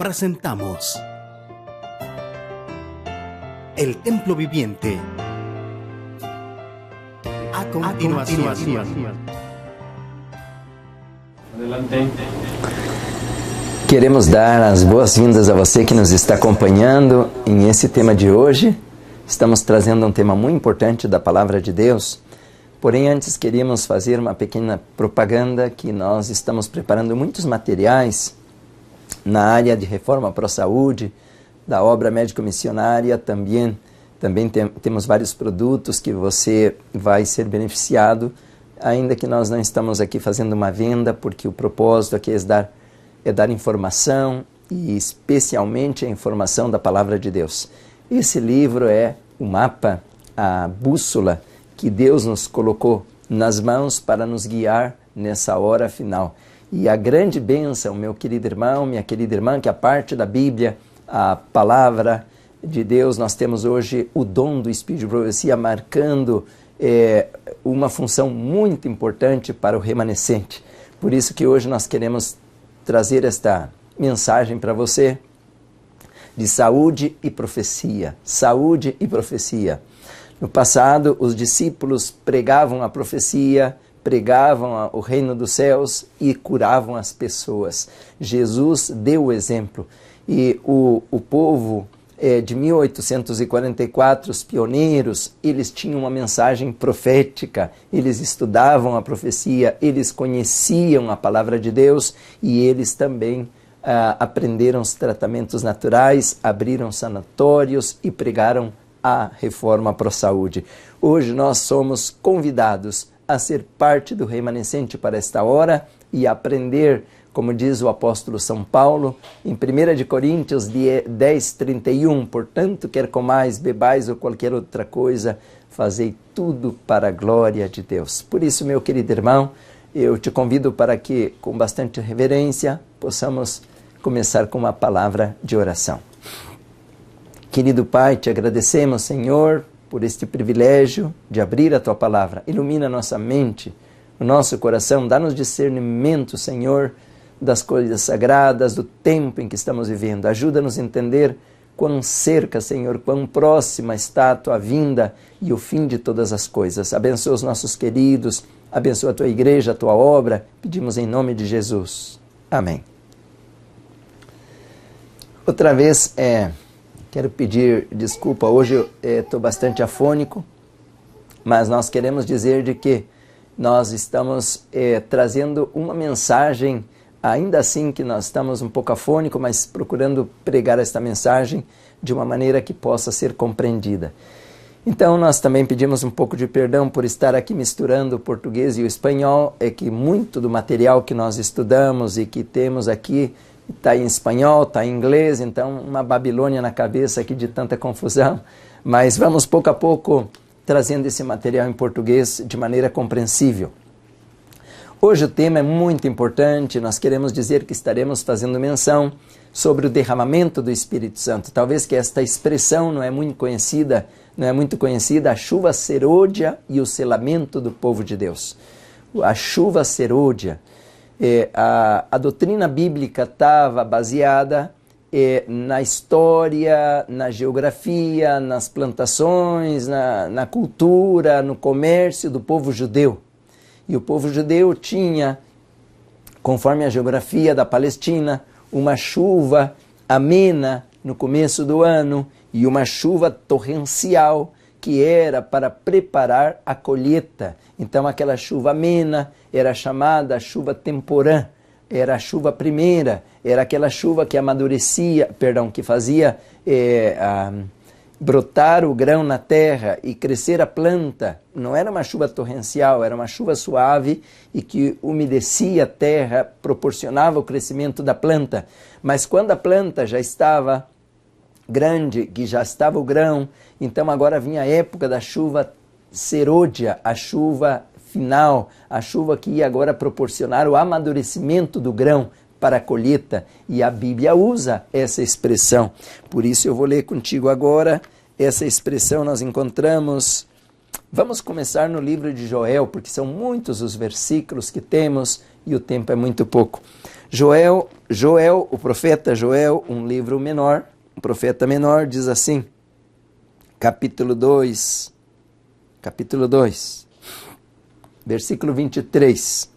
presentamos El Templo Viviente. A continuación. Adelante. Queremos dar as boas-vindas a você que nos está acompanhando em esse tema de hoje. Estamos trazendo um tema muito importante da Palavra de Deus. Porém, antes queríamos fazer uma pequena propaganda que nós estamos preparando muitos materiais na área de reforma para a saúde, da obra médico-missionária também. Temos vários produtos que você vai ser beneficiado, ainda que nós não estamos aqui fazendo uma venda, porque o propósito aqui é dar informação, e especialmente a informação da Palavra de Deus. Esse livro é o mapa, a bússola que Deus nos colocou nas mãos para nos guiar nessa hora final. E a grande bênção, meu querido irmão, minha querida irmã, que a parte da Bíblia, a Palavra de Deus, nós temos hoje o dom do Espírito de Profecia marcando uma função muito importante para o remanescente. Por isso que hoje nós queremos trazer esta mensagem para você de saúde e profecia. Saúde e profecia. No passado, os discípulos pregavam a profecia, pregavam o reino dos céus e curavam as pessoas. Jesus deu o exemplo. E o povo de 1844, os pioneiros, eles tinham uma mensagem profética, eles estudavam a profecia, eles conheciam a palavra de Deus e eles também aprenderam os tratamentos naturais, abriram sanatórios e pregaram a reforma para a saúde. Hoje nós somos convidados a ser parte do remanescente para esta hora e aprender, como diz o apóstolo São Paulo, em 1 Coríntios 10:31, portanto, quer comais, bebais ou qualquer outra coisa, fazei tudo para a glória de Deus. Por isso, meu querido irmão, eu te convido para que, com bastante reverência, possamos começar com uma palavra de oração. Querido Pai, te agradecemos, Senhor, por este privilégio de abrir a Tua Palavra. Ilumina nossa mente, o nosso coração, dá-nos discernimento, Senhor, das coisas sagradas, do tempo em que estamos vivendo. Ajuda-nos a entender quão cerca, Senhor, quão próxima está a Tua vinda e o fim de todas as coisas. Abençoa os nossos queridos, abençoa a Tua igreja, a Tua obra. Pedimos em nome de Jesus. Amém. Outra vez, quero pedir desculpa, hoje eu estou bastante afônico, mas nós queremos dizer de que nós estamos trazendo uma mensagem, ainda assim que nós estamos um pouco afônicos, mas procurando pregar esta mensagem de uma maneira que possa ser compreendida. Então nós também pedimos um pouco de perdão por estar aqui misturando o português e o espanhol, é que muito do material que nós estudamos e que temos aqui está em espanhol, está em inglês, então uma Babilônia na cabeça aqui de tanta confusão, mas vamos pouco a pouco trazendo esse material em português de maneira compreensível. Hoje o tema é muito importante, nós queremos dizer que estaremos fazendo menção sobre o derramamento do Espírito Santo. Talvez que esta expressão não é muito conhecida, a chuva serôdia e o selamento do povo de Deus. A chuva serôdia. A doutrina bíblica estava baseada na história, na geografia, nas plantações, na cultura, no comércio do povo judeu. E o povo judeu tinha, conforme a geografia da Palestina, uma chuva amena no começo do ano e uma chuva torrencial que era para preparar a colheita. Então aquela chuva amena era chamada chuva temporã, era a chuva primeira, era aquela chuva que que fazia brotar o grão na terra e crescer a planta. Não era uma chuva torrencial, era uma chuva suave e que umedecia a terra, proporcionava o crescimento da planta. Mas quando a planta já estava grande, que já estava o grão, então agora vinha a época da chuva serôdia, a chuva final, a chuva que ia agora proporcionar o amadurecimento do grão para a colheita, e a Bíblia usa essa expressão. Por isso eu vou ler contigo agora essa expressão. Nós encontramos, vamos começar no livro de Joel, porque são muitos os versículos que temos e o tempo é muito pouco. Joel, o profeta Joel, um livro menor, um profeta menor, diz assim, capítulo 2, versículo 23.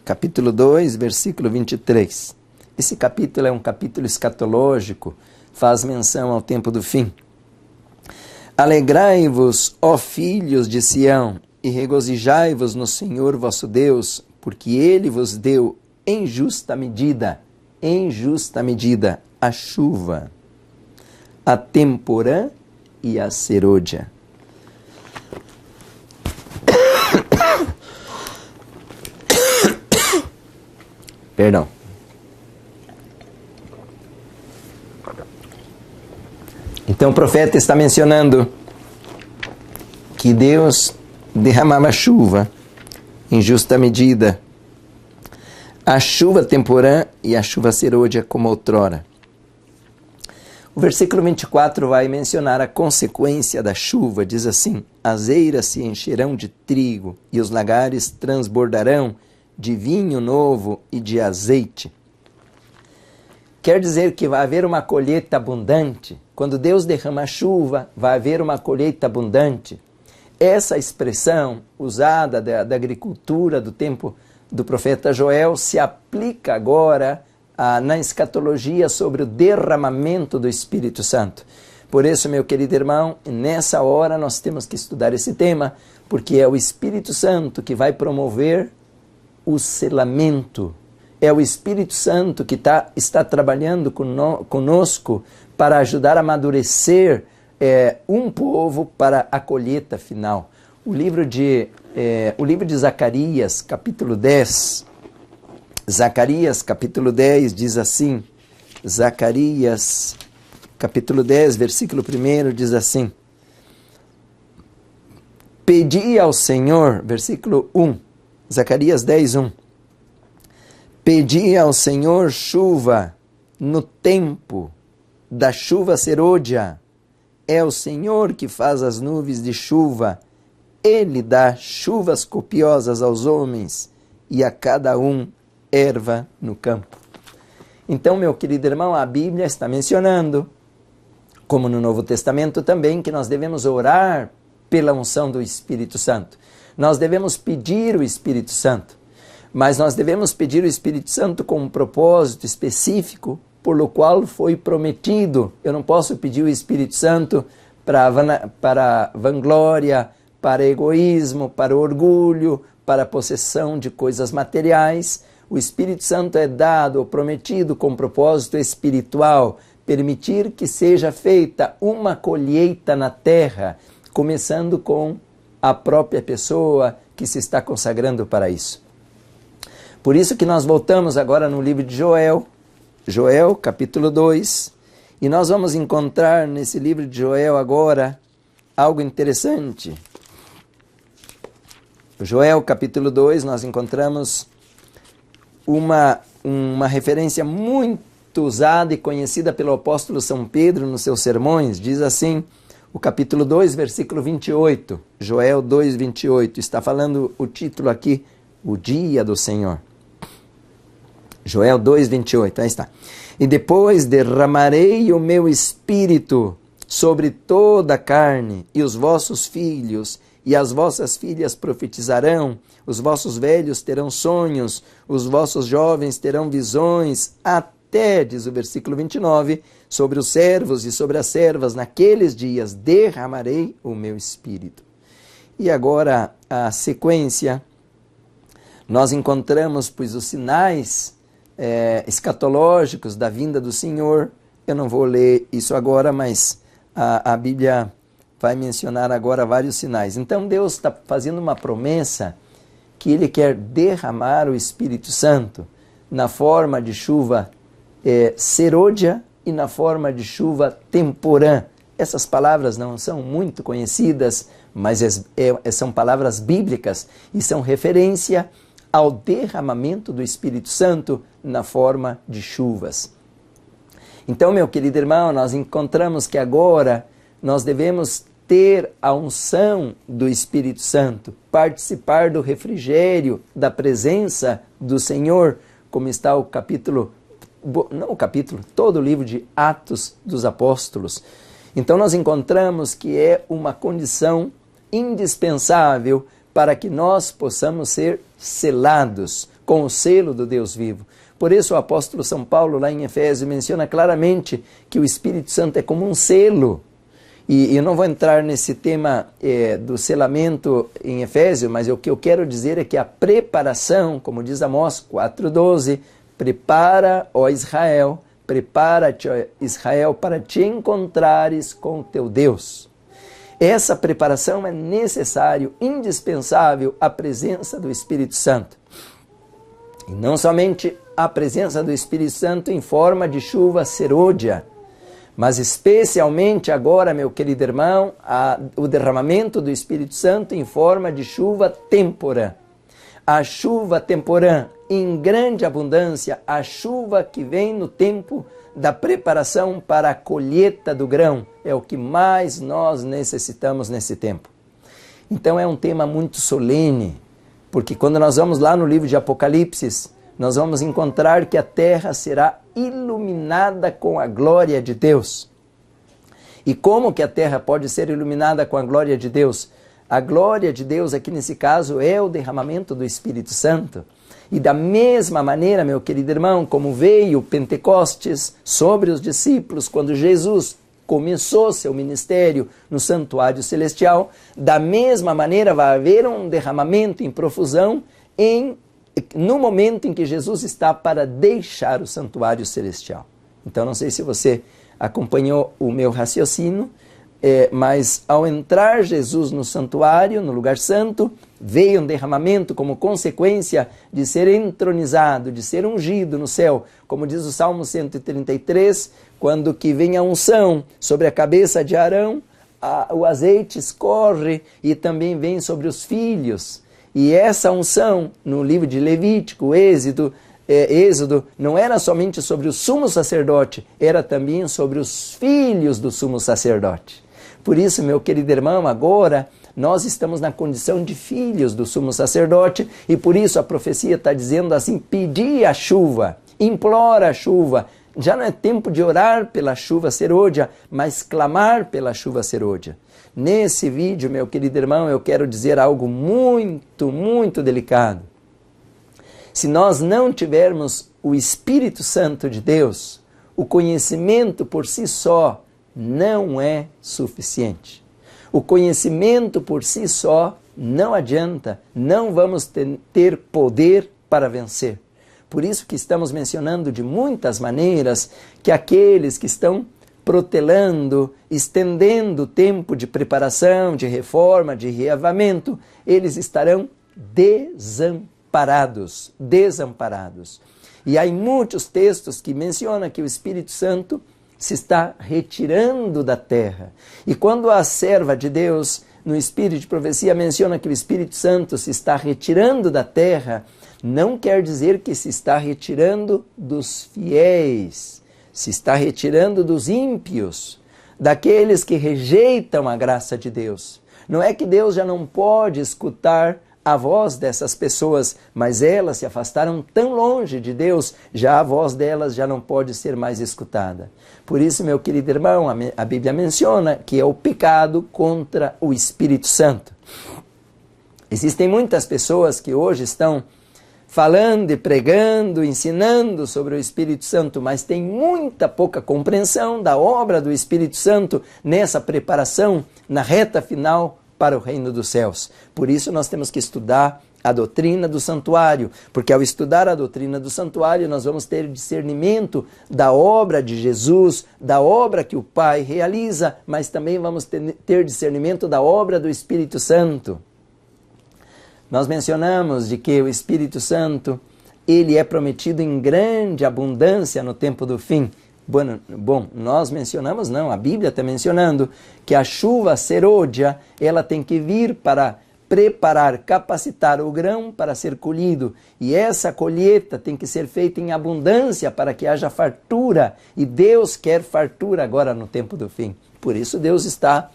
Capítulo 2, versículo 23. Esse capítulo é um capítulo escatológico, faz menção ao tempo do fim. Alegrai-vos, ó filhos de Sião, e regozijai-vos no Senhor vosso Deus, porque Ele vos deu em justa medida, a chuva, a temporã e a serôdia. Perdão. Então o profeta está mencionando que Deus derramava chuva em justa medida, a chuva temporã e a chuva serôdia como outrora. O versículo 24 vai mencionar a consequência da chuva, diz assim, as eiras se encherão de trigo e os lagares transbordarão de vinho novo e de azeite. Quer dizer que vai haver uma colheita abundante. Quando Deus derrama chuva, vai haver uma colheita abundante. Essa expressão usada da agricultura do tempo do profeta Joel se aplica agora na escatologia sobre o derramamento do Espírito Santo. Por isso, meu querido irmão, nessa hora nós temos que estudar esse tema, porque é o Espírito Santo que vai promover o selamento. É o Espírito Santo que está trabalhando conosco para ajudar a amadurecer um povo para a colheita final. O livro de Zacarias, capítulo 10, Zacarias, capítulo 10, diz assim, Zacarias, capítulo 10, versículo 1, diz assim, pedi ao Senhor, versículo 1, Zacarias 10, 1, pedi ao Senhor chuva no tempo da chuva serôdia. É o Senhor que faz as nuvens de chuva. Ele dá chuvas copiosas aos homens e a cada um erva no campo. Então, meu querido irmão, a Bíblia está mencionando, como no Novo Testamento também, que nós devemos orar pela unção do Espírito Santo. Nós devemos pedir o Espírito Santo. Mas nós devemos pedir o Espírito Santo com um propósito específico, por o qual foi prometido. Eu não posso pedir o Espírito Santo para vanglória, para egoísmo, para orgulho, para possessão de coisas materiais. O Espírito Santo é dado ou prometido com propósito espiritual, permitir que seja feita uma colheita na terra, começando com a própria pessoa que se está consagrando para isso. Por isso que nós voltamos agora no livro de Joel, capítulo 2, e nós vamos encontrar nesse livro de Joel agora algo interessante. Joel, capítulo 2, nós encontramos uma referência muito usada e conhecida pelo apóstolo São Pedro nos seus sermões. Diz assim, o capítulo 2, versículo 28, Joel 2, 28, está falando o título aqui, o dia do Senhor. Joel 2, 28, aí está. E depois derramarei o meu espírito sobre toda a carne, e os vossos filhos e as vossas filhas profetizarão, os vossos velhos terão sonhos, os vossos jovens terão visões, até, diz o versículo 29, sobre os servos e sobre as servas, naqueles dias derramarei o meu espírito. E agora, a sequência, nós encontramos, pois, os sinais escatológicos da vinda do Senhor. Eu não vou ler isso agora, mas a Bíblia vai mencionar agora vários sinais. Então Deus está fazendo uma promessa que Ele quer derramar o Espírito Santo na forma de chuva serôdia e na forma de chuva temporã. Essas palavras não são muito conhecidas, mas são palavras bíblicas e são referência ao derramamento do Espírito Santo na forma de chuvas. Então, meu querido irmão, nós encontramos que agora nós devemos ter a unção do Espírito Santo, participar do refrigério, da presença do Senhor, como está o capítulo, não o capítulo, todo o livro de Atos dos Apóstolos. Então nós encontramos que é uma condição indispensável para que nós possamos ser selados com o selo do Deus vivo. Por isso o apóstolo São Paulo, lá em Efésios, menciona claramente que o Espírito Santo é como um selo. E eu não vou entrar nesse tema do selamento em Efésios, mas o que eu quero dizer é que a preparação, como diz Amós 4,12, prepara, ó Israel, prepara-te, ó Israel, para te encontrares com o teu Deus. Essa preparação é necessário, indispensável, a presença do Espírito Santo. E não somente a presença do Espírito Santo em forma de chuva serôdia, mas especialmente agora, meu querido irmão, o derramamento do Espírito Santo em forma de chuva temporã. A chuva temporã em grande abundância, a chuva que vem no tempo da preparação para a colheita do grão, é o que mais nós necessitamos nesse tempo. Então é um tema muito solene, porque quando nós vamos lá no livro de Apocalipse, nós vamos encontrar que a terra será iluminada com a glória de Deus. E como que a terra pode ser iluminada com a glória de Deus? A glória de Deus aqui nesse caso é o derramamento do Espírito Santo. E da mesma maneira, meu querido irmão, como veio Pentecostes sobre os discípulos, quando Jesus começou seu ministério no santuário celestial, da mesma maneira vai haver um derramamento em profusão no momento em que Jesus está para deixar o santuário celestial. Então, não sei se você acompanhou o meu raciocínio, mas ao entrar Jesus no santuário, no lugar santo, veio um derramamento como consequência de ser entronizado, de ser ungido no céu, como diz o Salmo 133, quando que vem a unção sobre a cabeça de Arão, o azeite escorre e também vem sobre os filhos. E essa unção, no livro de Levítico, Êxodo, não era somente sobre o sumo sacerdote, era também sobre os filhos do sumo sacerdote. Por isso, meu querido irmão, agora nós estamos na condição de filhos do sumo sacerdote e por isso a profecia está dizendo assim, pedi a chuva, implora a chuva. Já não é tempo de orar pela chuva serôdia, mas clamar pela chuva serôdia. Nesse vídeo, meu querido irmão, eu quero dizer algo muito, muito delicado. Se nós não tivermos o Espírito Santo de Deus, o conhecimento por si só não é suficiente. O conhecimento por si só não adianta, não vamos ter poder para vencer. Por isso que estamos mencionando de muitas maneiras que aqueles que estão protelando, estendendo o tempo de preparação, de reforma, de reavamento, eles estarão desamparados. E há muitos textos que mencionam que o Espírito Santo se está retirando da terra. E quando a serva de Deus, no Espírito de Profecia, menciona que o Espírito Santo se está retirando da terra, não quer dizer que se está retirando dos fiéis, se está retirando dos ímpios, daqueles que rejeitam a graça de Deus. Não é que Deus já não pode escutar a voz dessas pessoas, mas elas se afastaram tão longe de Deus, já a voz delas já não pode ser mais escutada. Por isso, meu querido irmão, a Bíblia menciona que é o pecado contra o Espírito Santo. Existem muitas pessoas que hoje estão falando e pregando, ensinando sobre o Espírito Santo, mas tem muita pouca compreensão da obra do Espírito Santo nessa preparação, na reta final para o reino dos céus. Por isso nós temos que estudar a doutrina do santuário, porque ao estudar a doutrina do santuário nós vamos ter discernimento da obra de Jesus, da obra que o Pai realiza, mas também vamos ter discernimento da obra do Espírito Santo. Nós mencionamos de que o Espírito Santo, ele é prometido em grande abundância no tempo do fim. Bom, nós mencionamos, não, a Bíblia está mencionando que a chuva serôdia, ela tem que vir para preparar, capacitar o grão para ser colhido. E essa colheita tem que ser feita em abundância para que haja fartura. E Deus quer fartura agora no tempo do fim. Por isso Deus está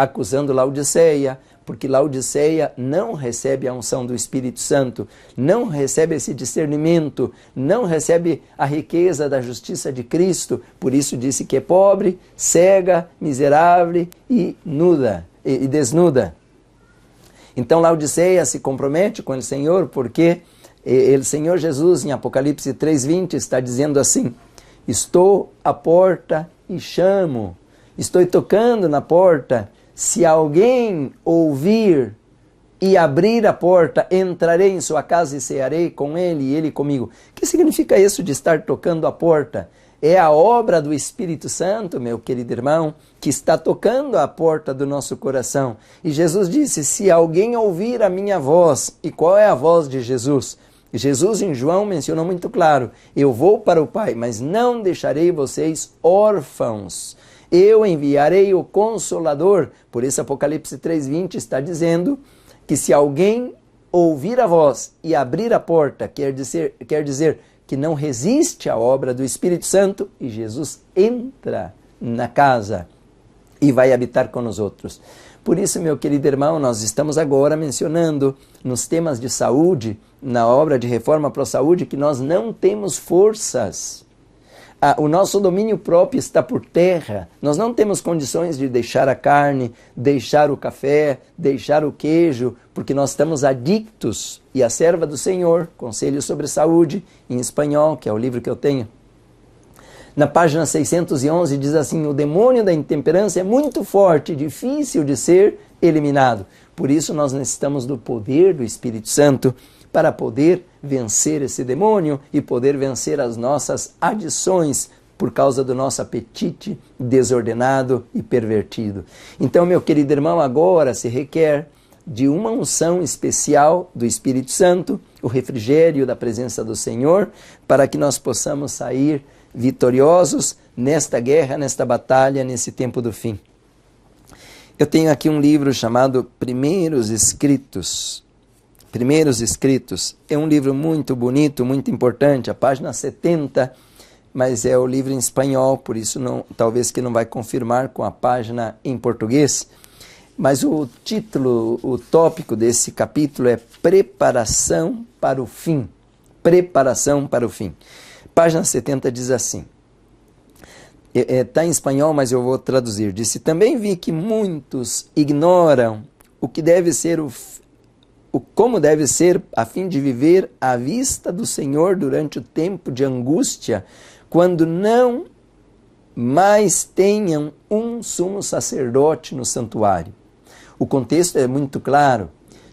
acusando Laodiceia, porque Laodiceia não recebe a unção do Espírito Santo, não recebe esse discernimento, não recebe a riqueza da justiça de Cristo, por isso disse que é pobre, cega, miserável e nuda e desnuda. Então Laodiceia se compromete com o Senhor, porque o Senhor Jesus em Apocalipse 3:20 está dizendo assim: estou à porta e chamo, estou tocando na porta. Se alguém ouvir e abrir a porta, entrarei em sua casa e cearei com ele e ele comigo. O que significa isso de estar tocando a porta? É a obra do Espírito Santo, meu querido irmão, que está tocando a porta do nosso coração. E Jesus disse, se alguém ouvir a minha voz, e qual é a voz de Jesus? Jesus em João mencionou muito claro, eu vou para o Pai, mas não deixarei vocês órfãos. Eu enviarei o Consolador. Por isso Apocalipse 3:20 está dizendo que se alguém ouvir a voz e abrir a porta, quer dizer que não resiste à obra do Espírito Santo, e Jesus entra na casa e vai habitar com os outros. Por isso, meu querido irmão, nós estamos agora mencionando nos temas de saúde, na obra de Reforma Pro Saúde, que nós não temos forças. O nosso domínio próprio está por terra. Nós não temos condições de deixar a carne, deixar o café, deixar o queijo, porque nós estamos adictos. E a serva do Senhor, Conselho sobre Saúde, em espanhol, que é o livro que eu tenho, na página 611 diz assim, o demônio da intemperância é muito forte, difícil de ser eliminado. Por isso nós necessitamos do poder do Espírito Santo para poder vencer esse demônio e poder vencer as nossas adições por causa do nosso apetite desordenado e pervertido. Então, meu querido irmão, agora se requer de uma unção especial do Espírito Santo, o refrigério da presença do Senhor, para que nós possamos sair vitoriosos nesta guerra, nesta batalha, nesse tempo do fim. Eu tenho aqui um livro chamado Primeiros Escritos. Primeiros Escritos. É um livro muito bonito, muito importante, a página 70, mas é o livro em espanhol, por isso talvez que não vai confirmar com a página em português. Mas o título, o tópico desse capítulo é Preparação para o Fim. Preparação para o Fim. Página 70 diz assim, está em espanhol, mas eu vou traduzir. Disse, também vi que muitos ignoram o que deve ser como deve ser a fim de viver à vista do Senhor durante o tempo de angústia, quando não mais tenham um sumo sacerdote no santuário. O contexto é muito claro.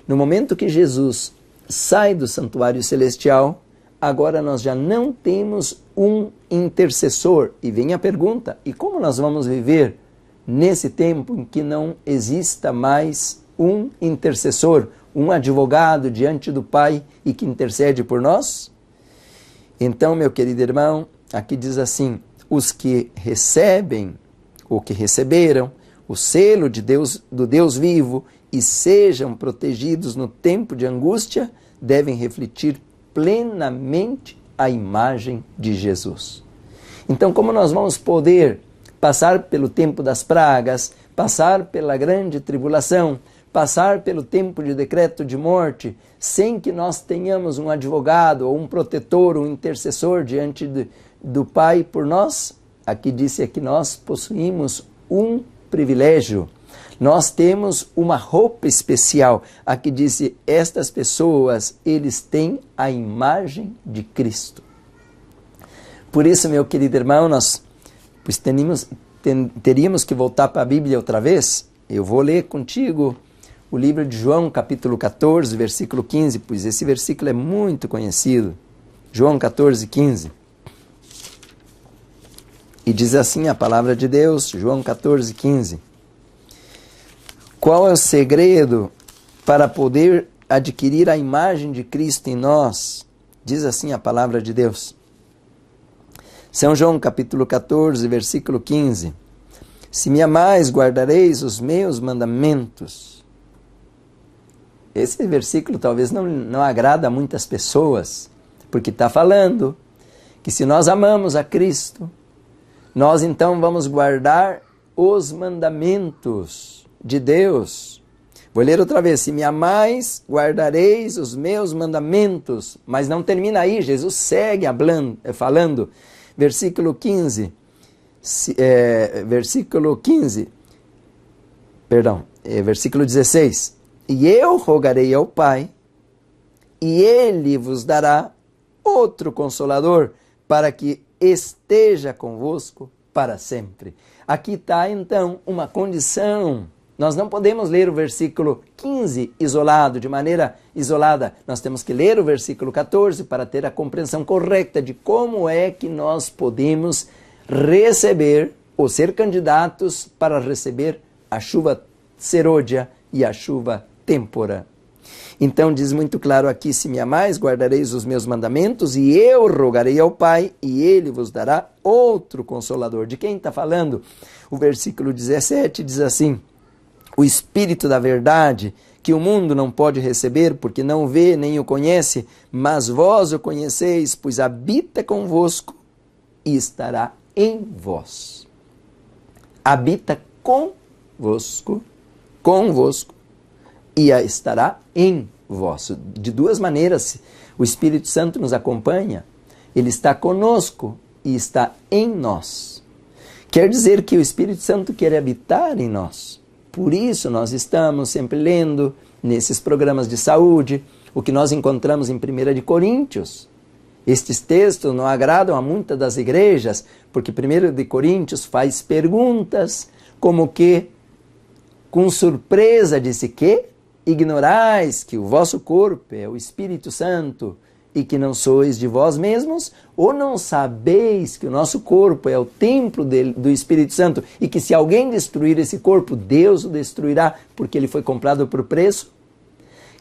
No momento que Jesus sai do santuário celestial, agora nós já não temos um intercessor. E vem a pergunta, e como nós vamos viver nesse tempo em que não exista mais um intercessor, um advogado diante do Pai e que intercede por nós? Então, meu querido irmão, aqui diz assim, os que recebem, ou que receberam, o selo de Deus, do Deus vivo e sejam protegidos no tempo de angústia, devem refletir plenamente a imagem de Jesus. Então, como nós vamos poder passar pelo tempo das pragas, passar pela grande tribulação, passar pelo tempo de decreto de morte, sem que nós tenhamos um advogado, ou um protetor, um intercessor diante do Pai por nós? Aqui disse que nós possuímos um privilégio. Nós temos uma roupa especial. Aqui disse, estas pessoas, eles têm a imagem de Cristo. Por isso, meu querido irmão, nós teríamos que voltar para a Bíblia outra vez. Eu vou ler contigo o livro de João, capítulo 14, versículo 15, pois esse versículo é muito conhecido. João 14, 15. E diz assim a palavra de Deus, João 14, 15. Qual é o segredo para poder adquirir a imagem de Cristo em nós? Diz assim a palavra de Deus. São João capítulo 14, versículo 15. Se me amais, guardareis os meus mandamentos. Esse versículo talvez não agrada a muitas pessoas, porque está falando que se nós amamos a Cristo, nós então vamos guardar os mandamentos. de Deus. Vou ler outra vez. Se me amais, guardareis os meus mandamentos. Mas não termina aí, Jesus segue falando. Versículo 15. Versículo 16. E eu rogarei ao Pai, e Ele vos dará outro Consolador, para que esteja convosco para sempre. Aqui está, então, uma condição. Nós não podemos ler o versículo 15 isolado, de maneira isolada. Nós temos que ler o versículo 14 para ter a compreensão correta de como é que nós podemos receber ou ser candidatos para receber a chuva serôdia e a chuva têmpora. Então diz muito claro aqui, se me amais, guardareis os meus mandamentos, e eu rogarei ao Pai, e Ele vos dará outro Consolador. De quem está falando? O versículo 17 diz assim, o Espírito da verdade, que o mundo não pode receber, porque não vê nem o conhece, mas vós o conheceis, pois habita convosco e estará em vós. Habita convosco, e estará em vós. De duas maneiras, o Espírito Santo nos acompanha, ele está conosco e está em nós. Quer dizer que o Espírito Santo quer habitar em nós. Por isso nós estamos sempre lendo nesses programas de saúde o que nós encontramos em 1 Coríntios. Estes textos não agradam a muitas das igrejas, porque 1 Coríntios faz perguntas como que, com surpresa, disse que ignorais que o vosso corpo é o Espírito Santo e que não sois de vós mesmos, ou não sabeis que o nosso corpo é o templo do Espírito Santo e que se alguém destruir esse corpo, Deus o destruirá porque ele foi comprado por preço?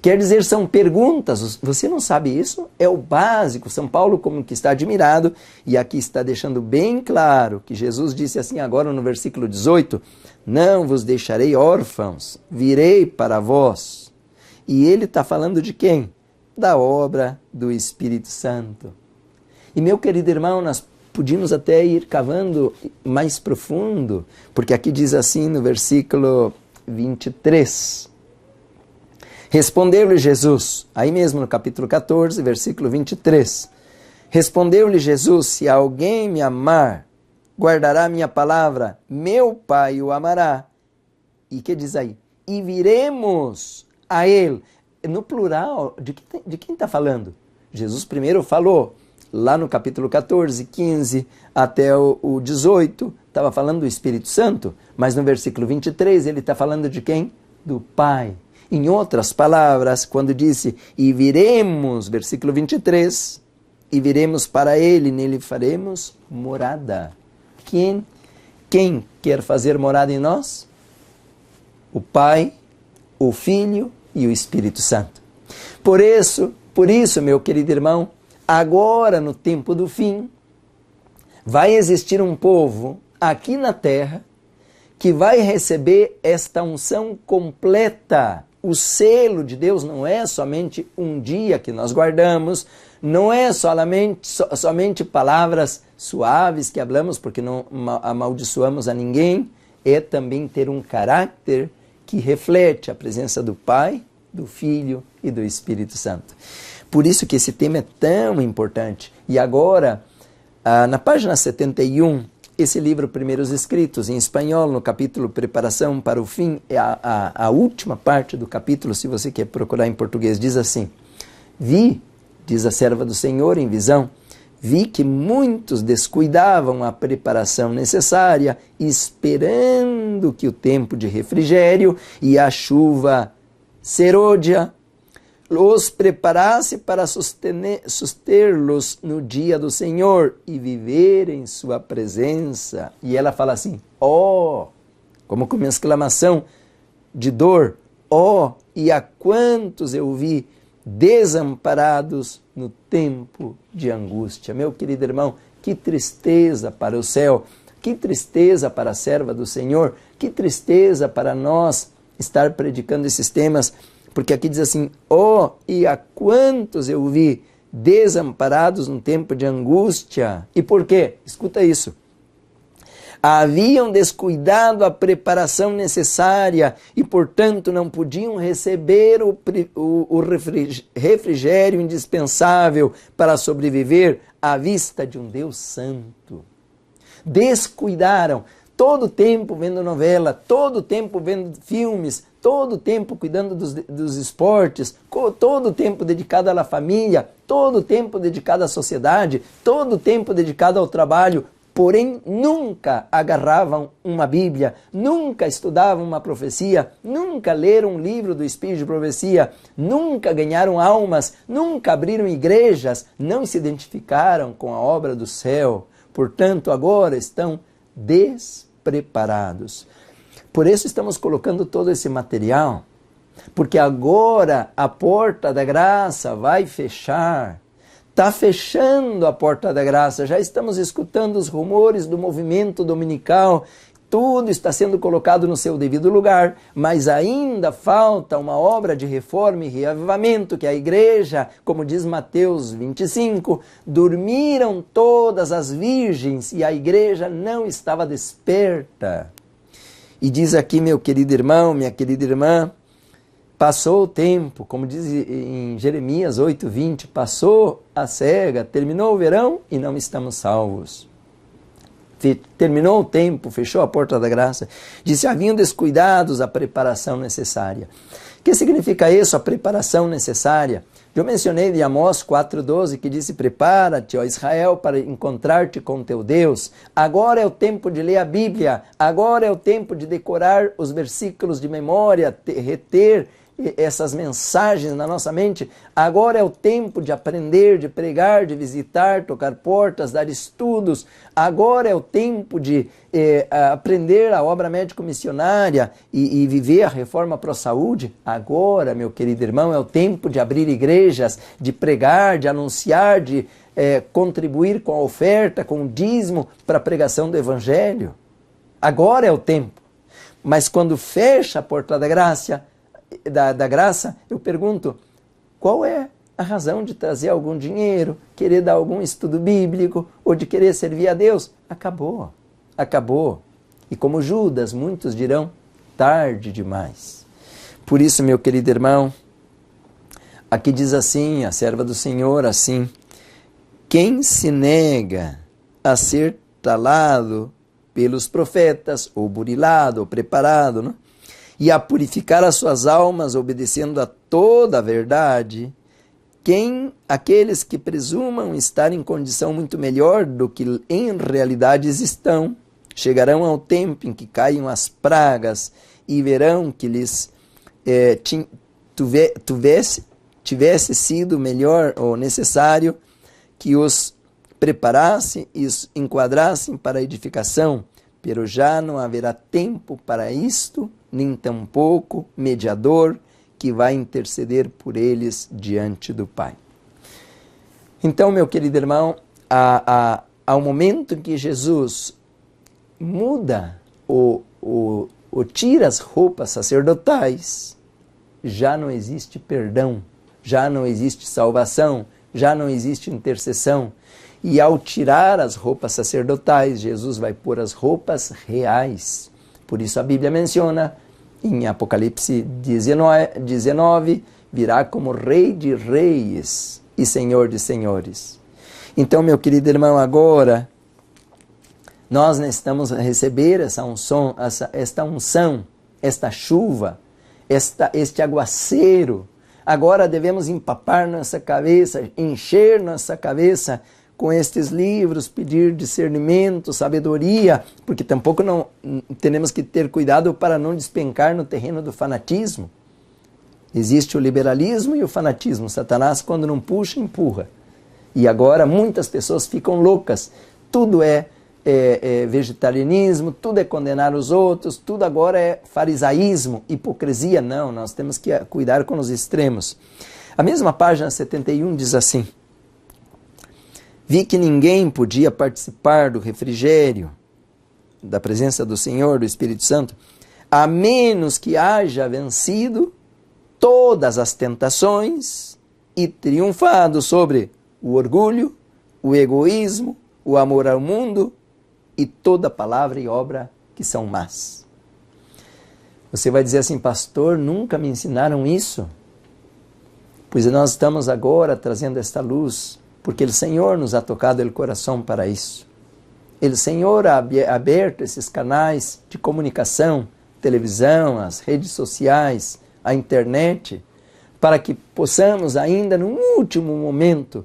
Quer dizer, são perguntas. Você não sabe isso? É o básico. São Paulo como que está admirado e aqui está deixando bem claro que Jesus disse assim agora no versículo 18, não vos deixarei órfãos, virei para vós. E ele está falando de quem? Da obra do Espírito Santo. E meu querido irmão, nós podíamos até ir cavando mais profundo, porque aqui diz assim no versículo 23. Respondeu-lhe Jesus, aí mesmo no capítulo 14, versículo 23. Respondeu-lhe Jesus, se alguém me amar, guardará a minha palavra, meu Pai o amará. E que diz aí? E viremos a ele. No plural, de quem está falando? Jesus primeiro falou, lá no capítulo 14, 15 até o 18, estava falando do Espírito Santo, mas no versículo 23 ele está falando de quem? Do Pai. Em outras palavras, quando disse, e viremos, versículo 23, e viremos para ele, nele faremos morada. Quem quer fazer morada em nós? O Pai, o Filho e o Espírito Santo. Por isso, meu querido irmão, agora no tempo do fim, vai existir um povo aqui na terra que vai receber esta unção completa. O selo de Deus não é somente um dia que nós guardamos, não é somente palavras suaves que hablamos porque não amaldiçoamos a ninguém, é também ter um caráter que reflete a presença do Pai, do Filho e do Espírito Santo. Por isso que esse tema é tão importante. E agora, na página 71, esse livro Primeiros Escritos, em espanhol, no capítulo Preparação para o Fim, é a última parte do capítulo, se você quer procurar em português, diz assim, vi, diz a serva do Senhor em visão, vi que muitos descuidavam a preparação necessária, esperando que o tempo de refrigério e a chuva serôdia os preparasse para suster-los no dia do Senhor e viver em sua presença. E ela fala assim, como com uma exclamação de dor, e a quantos eu vi desamparados no tempo de angústia. Meu querido irmão, que tristeza para o céu, que tristeza para a serva do Senhor, que tristeza para nós estar predicando esses temas, porque aqui diz assim, e a quantos eu vi desamparados no tempo de angústia. E por quê? Escuta isso. Haviam descuidado a preparação necessária e, portanto, não podiam receber o refrigério indispensável para sobreviver à vista de um Deus santo. Descuidaram, todo o tempo vendo novela, todo o tempo vendo filmes, todo o tempo cuidando dos esportes, todo o tempo dedicado à família, todo o tempo dedicado à sociedade, todo o tempo dedicado ao trabalho, porém nunca agarravam uma Bíblia, nunca estudavam uma profecia, nunca leram um livro do Espírito de Profecia, nunca ganharam almas, nunca abriram igrejas, não se identificaram com a obra do céu. Portanto, agora estão despreparados. Por isso estamos colocando todo esse material, porque agora a porta da graça vai fechar. Está fechando a porta da graça, já estamos escutando os rumores do movimento dominical, tudo está sendo colocado no seu devido lugar, mas ainda falta uma obra de reforma e reavivamento, que a igreja, como diz Mateus 25, dormiram todas as virgens e a igreja não estava desperta. E diz aqui, meu querido irmão, minha querida irmã, passou o tempo, como diz em Jeremias 8:20, passou a cega, terminou o verão e não estamos salvos. Terminou o tempo, fechou a porta da graça. Disse, haviam descuidados a preparação necessária. O que significa isso, a preparação necessária? Eu mencionei de Amós 4:12, que disse, prepara-te, ó Israel, para encontrar-te com teu Deus. Agora é o tempo de ler a Bíblia, agora é o tempo de decorar os versículos de memória, reter essas mensagens na nossa mente. Agora é o tempo de aprender, de pregar, de visitar, tocar portas, dar estudos. Agora é o tempo de aprender a obra médico-missionária e viver a reforma pró-saúde. Agora, meu querido irmão, é o tempo de abrir igrejas, de pregar, de anunciar, de contribuir com a oferta, com o dízimo para a pregação do Evangelho. Agora é o tempo. Mas quando fecha a porta da graça, eu pergunto, qual é a razão de trazer algum dinheiro, querer dar algum estudo bíblico ou de querer servir a Deus? Acabou, acabou. E como Judas, muitos dirão, tarde demais. Por isso, meu querido irmão, aqui diz assim, a serva do Senhor, assim, quem se nega a ser talado pelos profetas, ou burilado, ou preparado, não? E a purificar as suas almas, obedecendo a toda a verdade, aqueles que presumam estar em condição muito melhor do que em realidade estão, chegarão ao tempo em que caiam as pragas e verão que lhes tivesse sido melhor ou necessário que os preparasse e os enquadrassem para a edificação, pero já não haverá tempo para isto, nem tampouco mediador que vai interceder por eles diante do Pai. Então, meu querido irmão, ao momento em que Jesus muda ou tira as roupas sacerdotais, já não existe perdão, já não existe salvação, já não existe intercessão. E ao tirar as roupas sacerdotais, Jesus vai pôr as roupas reais. Por isso a Bíblia menciona, em Apocalipse 19, virá como Rei de Reis e Senhor de Senhores. Então, meu querido irmão, agora nós necessitamos receber esta unção, esta chuva, este aguaceiro. Agora devemos empapar nossa cabeça, encher nossa cabeça com estes livros, pedir discernimento, sabedoria, porque tampouco não temos que ter cuidado para não despencar no terreno do fanatismo. Existe o liberalismo e o fanatismo. Satanás, quando não puxa, empurra. E agora muitas pessoas ficam loucas. Tudo é vegetarianismo, tudo é condenar os outros, tudo agora é farisaísmo, hipocrisia. Não, nós temos que cuidar com os extremos. A mesma página 71 diz assim, vi que ninguém podia participar do refrigério, da presença do Senhor, do Espírito Santo, a menos que haja vencido todas as tentações e triunfado sobre o orgulho, o egoísmo, o amor ao mundo e toda palavra e obra que são más. Você vai dizer assim, pastor, nunca me ensinaram isso? Pois nós estamos agora trazendo esta luz, porque o Senhor nos ha tocado o coração para isso. O Senhor ha aberto esses canais de comunicação, televisão, as redes sociais, a internet, para que possamos ainda, no último momento,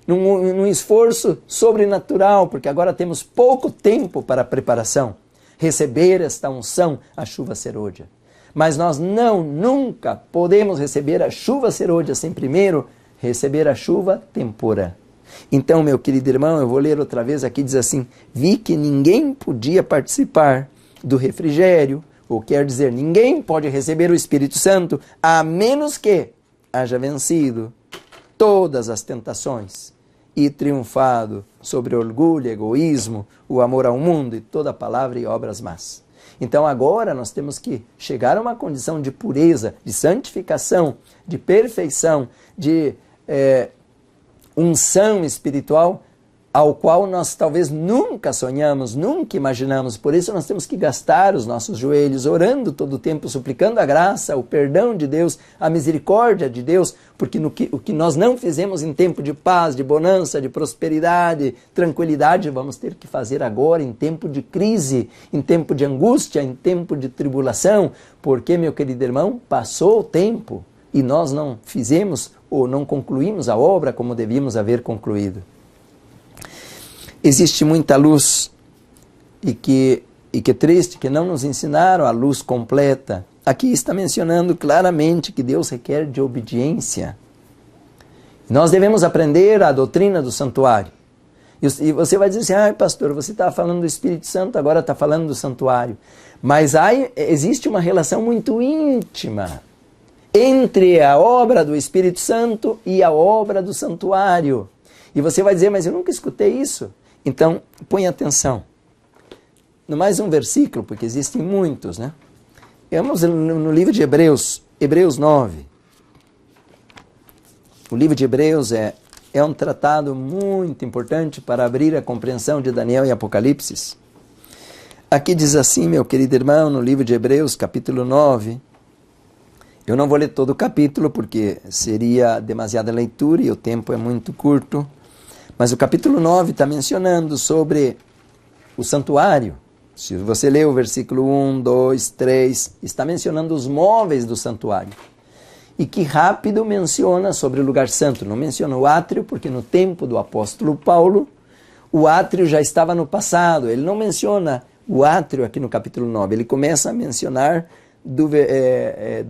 num esforço sobrenatural, porque agora temos pouco tempo para a preparação, receber esta unção, a chuva serôdia. Mas nós nunca podemos receber a chuva serôdia sem primeiro receber a chuva tempora. Então, meu querido irmão, eu vou ler outra vez aqui, diz assim, vi que ninguém podia participar do refrigério, ou quer dizer, ninguém pode receber o Espírito Santo, a menos que haja vencido todas as tentações e triunfado sobre o orgulho, egoísmo, o amor ao mundo e toda palavra e obras más. Então agora nós temos que chegar a uma condição de pureza, de santificação, de perfeição, de unção espiritual, ao qual nós talvez nunca sonhamos, nunca imaginamos. Por isso nós temos que gastar os nossos joelhos, orando todo o tempo, suplicando a graça, o perdão de Deus, a misericórdia de Deus, porque o que nós não fizemos em tempo de paz, de bonança, de prosperidade, tranquilidade, vamos ter que fazer agora em tempo de crise, em tempo de angústia, em tempo de tribulação, porque, meu querido irmão, passou o tempo e nós não fizemos ou não concluímos a obra como devíamos haver concluído. Existe muita luz e que é triste que não nos ensinaram a luz completa. Aqui está mencionando claramente que Deus requer de obediência. Nós devemos aprender a doutrina do santuário. E você vai dizer assim, pastor, você está falando do Espírito Santo, agora está falando do santuário. Mas existe uma relação muito íntima entre a obra do Espírito Santo e a obra do santuário. E você vai dizer, mas eu nunca escutei isso. Então, põe atenção. No mais um versículo, porque existem muitos, né? Vamos no livro de Hebreus, Hebreus 9. O livro de Hebreus é um tratado muito importante para abrir a compreensão de Daniel e Apocalipse. Aqui diz assim, meu querido irmão, no livro de Hebreus, capítulo 9. Eu não vou ler todo o capítulo, porque seria demasiada leitura e o tempo é muito curto. Mas o capítulo 9 está mencionando sobre o santuário. Se você ler o versículo 1, 2, 3, está mencionando os móveis do santuário. E que rápido menciona sobre o lugar santo. Não menciona o átrio, porque no tempo do apóstolo Paulo, o átrio já estava no passado. Ele não menciona o átrio aqui no capítulo 9. Ele começa a mencionar, do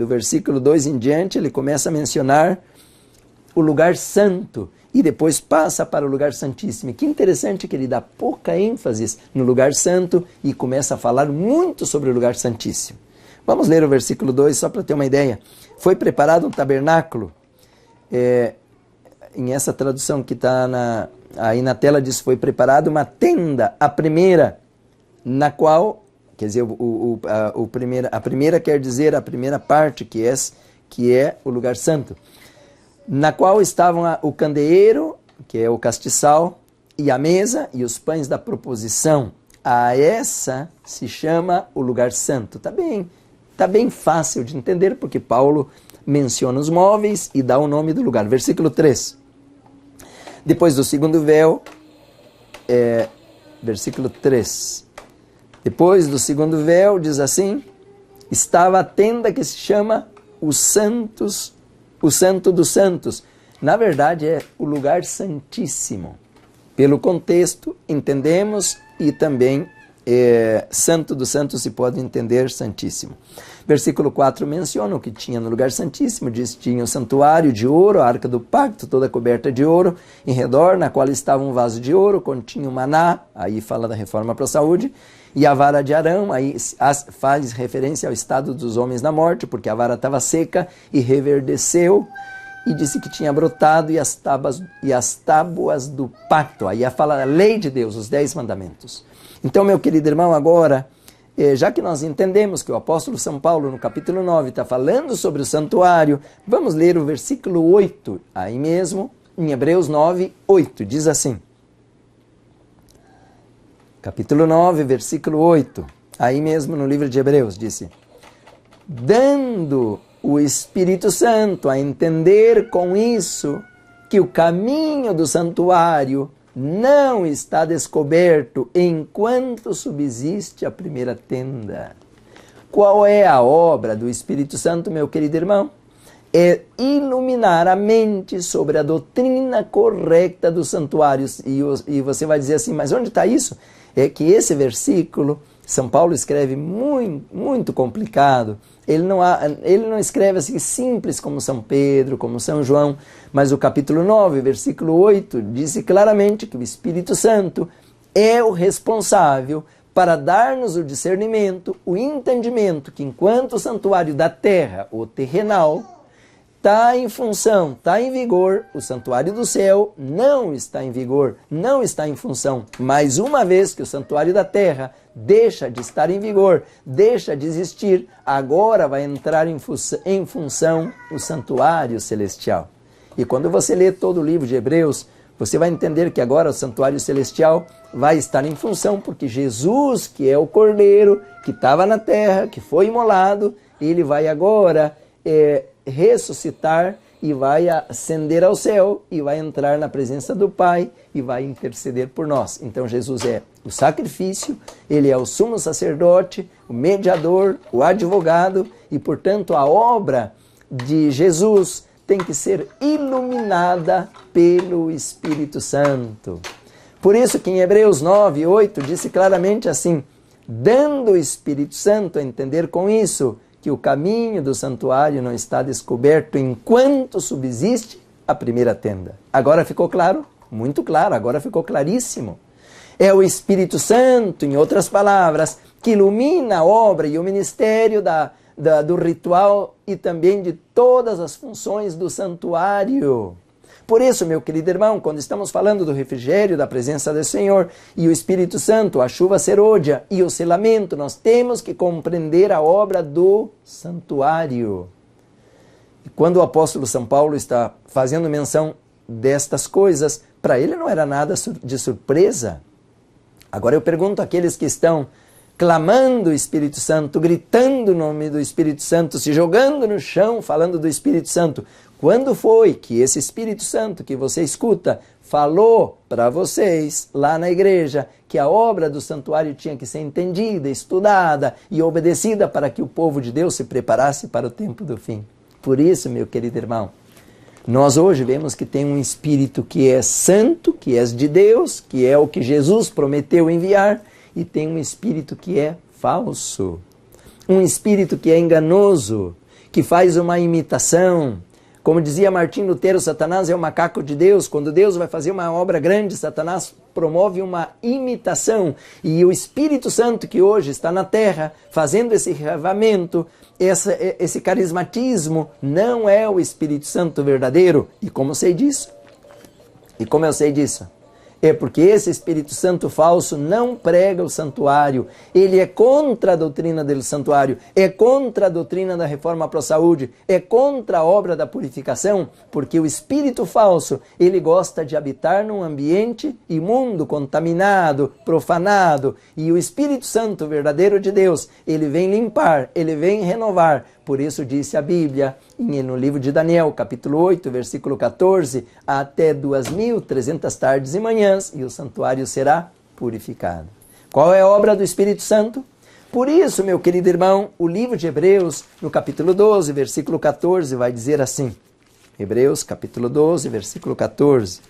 versículo 2 em diante, ele começa a mencionar o lugar santo. E depois passa para o lugar santíssimo. Que interessante que ele dá pouca ênfase no lugar santo e começa a falar muito sobre o lugar santíssimo. Vamos ler o versículo 2 só para ter uma ideia. Foi preparado um tabernáculo. Em essa tradução que está aí na tela diz, foi preparada uma tenda, a primeira, na qual, quer dizer, a primeira quer dizer a primeira parte, que é o lugar santo, na qual estavam o candeeiro, que é o castiçal, e a mesa e os pães da proposição. A essa se chama o lugar santo. Tá bem fácil de entender, porque Paulo menciona os móveis e dá o nome do lugar. Versículo 3. Depois do segundo véu, versículo 3. Depois do segundo véu, diz assim, estava a tenda que se chama o Santo dos Santos. Na verdade, é o lugar santíssimo. Pelo contexto, entendemos, e também Santo dos Santos se pode entender santíssimo. Versículo 4 menciona o que tinha no lugar santíssimo. Diz que tinha o santuário de ouro, a arca do pacto, toda coberta de ouro, em redor, na qual estava um vaso de ouro, continha o maná, aí fala da reforma para a saúde, e a vara de Arão, aí faz referência ao estado dos homens na morte, porque a vara estava seca e reverdeceu, e disse que tinha brotado, e as tábuas do pacto. Aí fala a lei de Deus, os 10 mandamentos. Então, meu querido irmão, agora, já que nós entendemos que o apóstolo São Paulo, no capítulo 9, está falando sobre o santuário, vamos ler o versículo 8, aí mesmo, em Hebreus 9, 8, diz assim. capítulo 9, versículo 8, aí mesmo no livro de Hebreus, disse: dando o Espírito Santo a entender com isso que o caminho do santuário não está descoberto enquanto subsiste a primeira tenda. Qual é a obra do Espírito Santo, meu querido irmão? É iluminar a mente sobre a doutrina correta dos santuários. E você vai dizer assim, mas onde está isso? É que esse versículo, São Paulo escreve muito complicado. Ele não escreve assim simples como São Pedro, como São João, mas o capítulo 9, versículo 8, diz claramente que o Espírito Santo é o responsável para dar-nos o discernimento, o entendimento que enquanto o santuário da terra, o terrenal, está em função, está em vigor, o santuário do céu não está em vigor, não está em função. Mas uma vez que o santuário da terra deixa de estar em vigor, deixa de existir, agora vai entrar em função o santuário celestial. E quando você lê todo o livro de Hebreus, você vai entender que agora o santuário celestial vai estar em função, porque Jesus, que é o Cordeiro, que estava na terra, que foi imolado, ele vai agora ressuscitar e vai ascender ao céu e vai entrar na presença do Pai e vai interceder por nós. Então Jesus é o sacrifício, ele é o sumo sacerdote, o mediador, o advogado e, portanto, a obra de Jesus tem que ser iluminada pelo Espírito Santo. Por isso que em Hebreus 9, 8 disse claramente assim: dando o Espírito Santo a entender com isso que o caminho do santuário não está descoberto enquanto subsiste a primeira tenda. Agora ficou claro? Muito claro, agora ficou claríssimo. É o Espírito Santo, em outras palavras, que ilumina a obra e o ministério do ritual e também de todas as funções do santuário. Por isso, meu querido irmão, quando estamos falando do refrigério, da presença do Senhor e o Espírito Santo, a chuva serôdia e o selamento, nós temos que compreender a obra do santuário. E quando o apóstolo São Paulo está fazendo menção destas coisas, para ele não era nada de surpresa. Agora eu pergunto àqueles que estão clamando o Espírito Santo, gritando o nome do Espírito Santo, se jogando no chão, falando do Espírito Santo. Quando foi que esse Espírito Santo que você escuta falou para vocês lá na igreja que a obra do santuário tinha que ser entendida, estudada e obedecida para que o povo de Deus se preparasse para o tempo do fim? Por isso, meu querido irmão, nós hoje vemos que tem um Espírito que é santo, que é de Deus, que é o que Jesus prometeu enviar, e tem um Espírito que é falso, um Espírito que é enganoso, que faz uma imitação. Como dizia Martim Lutero, Satanás é o macaco de Deus. Quando Deus vai fazer uma obra grande, Satanás promove uma imitação. E o Espírito Santo que hoje está na terra, fazendo esse reavivamento, esse carismatismo, não é o Espírito Santo verdadeiro. E como eu sei disso? É porque esse Espírito Santo falso não prega o santuário. Ele é contra a doutrina do santuário, é contra a doutrina da reforma pró-saúde, é contra a obra da purificação, porque o Espírito falso, ele gosta de habitar num ambiente imundo, contaminado, profanado. E o Espírito Santo verdadeiro de Deus, ele vem limpar, ele vem renovar. Por isso disse a Bíblia, no livro de Daniel, capítulo 8, versículo 14, até 2.300 tardes e manhãs, e o santuário será purificado. Qual é a obra do Espírito Santo? Por isso, meu querido irmão, o livro de Hebreus, no capítulo 12, versículo 14, vai dizer assim. Hebreus, capítulo 12, versículo 14.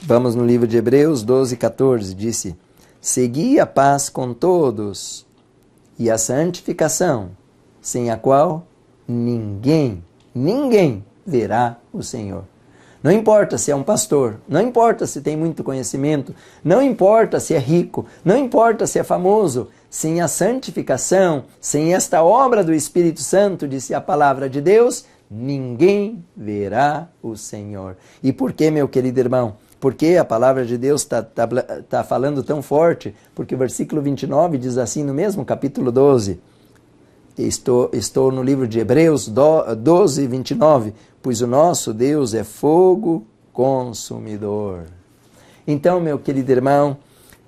Vamos no livro de Hebreus 12, 14, disse: segui a paz com todos e a santificação, sem a qual ninguém verá o Senhor. Não importa se é um pastor, não importa se tem muito conhecimento, não importa se é rico, não importa se é famoso, sem a santificação, sem esta obra do Espírito Santo, disse a palavra de Deus, ninguém verá o Senhor. E por que, meu querido irmão? Porque a palavra de Deus está falando tão forte? Porque o versículo 29 diz assim, no mesmo capítulo 12, estou no livro de Hebreus 12, 29, pois o nosso Deus é fogo consumidor. Então, meu querido irmão,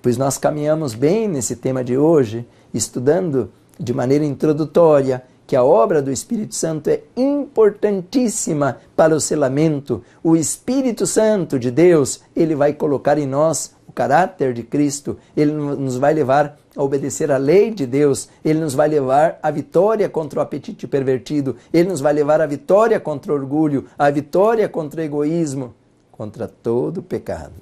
pois nós caminhamos bem nesse tema de hoje, estudando de maneira introdutória que a obra do Espírito Santo é importantíssima para o selamento. O Espírito Santo de Deus, ele vai colocar em nós o caráter de Cristo, ele nos vai levar a obedecer à lei de Deus, ele nos vai levar à vitória contra o apetite pervertido, ele nos vai levar à vitória contra o orgulho, à vitória contra o egoísmo, contra todo o pecado.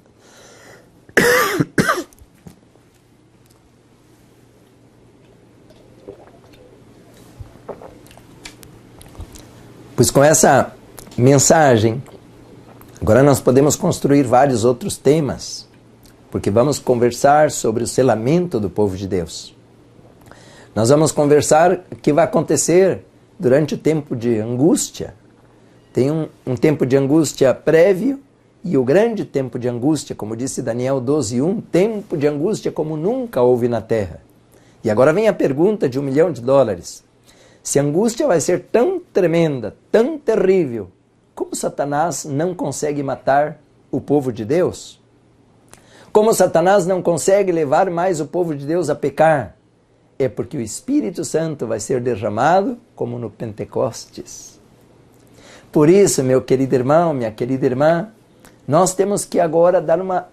Pois com essa mensagem, agora nós podemos construir vários outros temas, porque vamos conversar sobre o selamento do povo de Deus. Nós vamos conversar o que vai acontecer durante o tempo de angústia. Tem um tempo de angústia prévio e o grande tempo de angústia, como disse Daniel 12:1, tempo de angústia como nunca houve na terra. E agora vem a pergunta de $1 milhão. Se a angústia vai ser tão tremenda, tão terrível, como Satanás não consegue matar o povo de Deus? Como Satanás não consegue levar mais o povo de Deus a pecar? É porque o Espírito Santo vai ser derramado como no Pentecostes. Por isso, meu querido irmão, minha querida irmã, nós temos que agora dar uma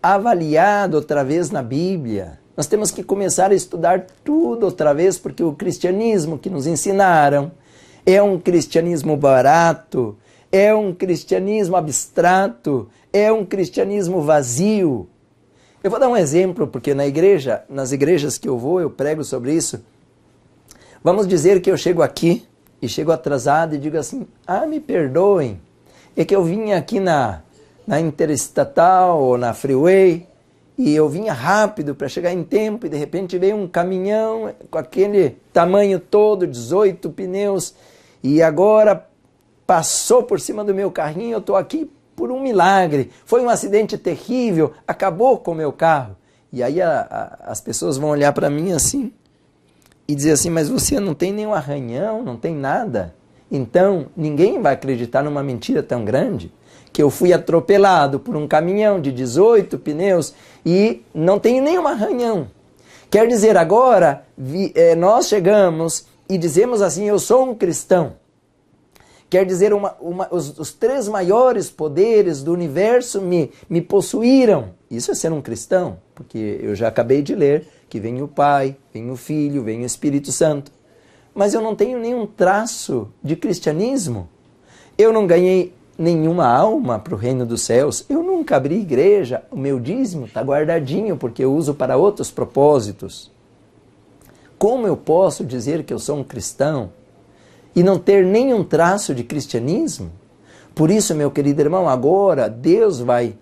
avaliada outra vez na Bíblia. Nós temos que começar a estudar tudo outra vez, porque o cristianismo que nos ensinaram é um cristianismo barato, é um cristianismo abstrato, é um cristianismo vazio. Eu vou dar um exemplo, porque nas igrejas que eu vou, eu prego sobre isso. Vamos dizer que eu chego aqui e chego atrasado e digo assim, me perdoem, é que eu vim aqui na Interestatal ou na Freeway, e eu vinha rápido para chegar em tempo e de repente veio um caminhão com aquele tamanho todo, 18 pneus, e agora passou por cima do meu carrinho, eu estou aqui por um milagre, foi um acidente terrível, acabou com o meu carro. E aí as pessoas vão olhar para mim assim e dizer assim, mas você não tem nenhum arranhão, não tem nada. Então ninguém vai acreditar numa mentira tão grande, que eu fui atropelado por um caminhão de 18 pneus e não tenho nenhum arranhão. Quer dizer, agora nós chegamos e dizemos assim, eu sou um cristão. Quer dizer, os 3 maiores poderes do universo me possuíram. Isso é ser um cristão, porque eu já acabei de ler que vem o Pai, vem o Filho, vem o Espírito Santo. Mas eu não tenho nenhum traço de cristianismo. Eu não ganhei nenhuma alma para o reino dos céus. Eu nunca abri igreja. O meu dízimo está guardadinho porque eu uso para outros propósitos. Como eu posso dizer que eu sou um cristão e não ter nenhum traço de cristianismo? Por isso, meu querido irmão, agora Deus vai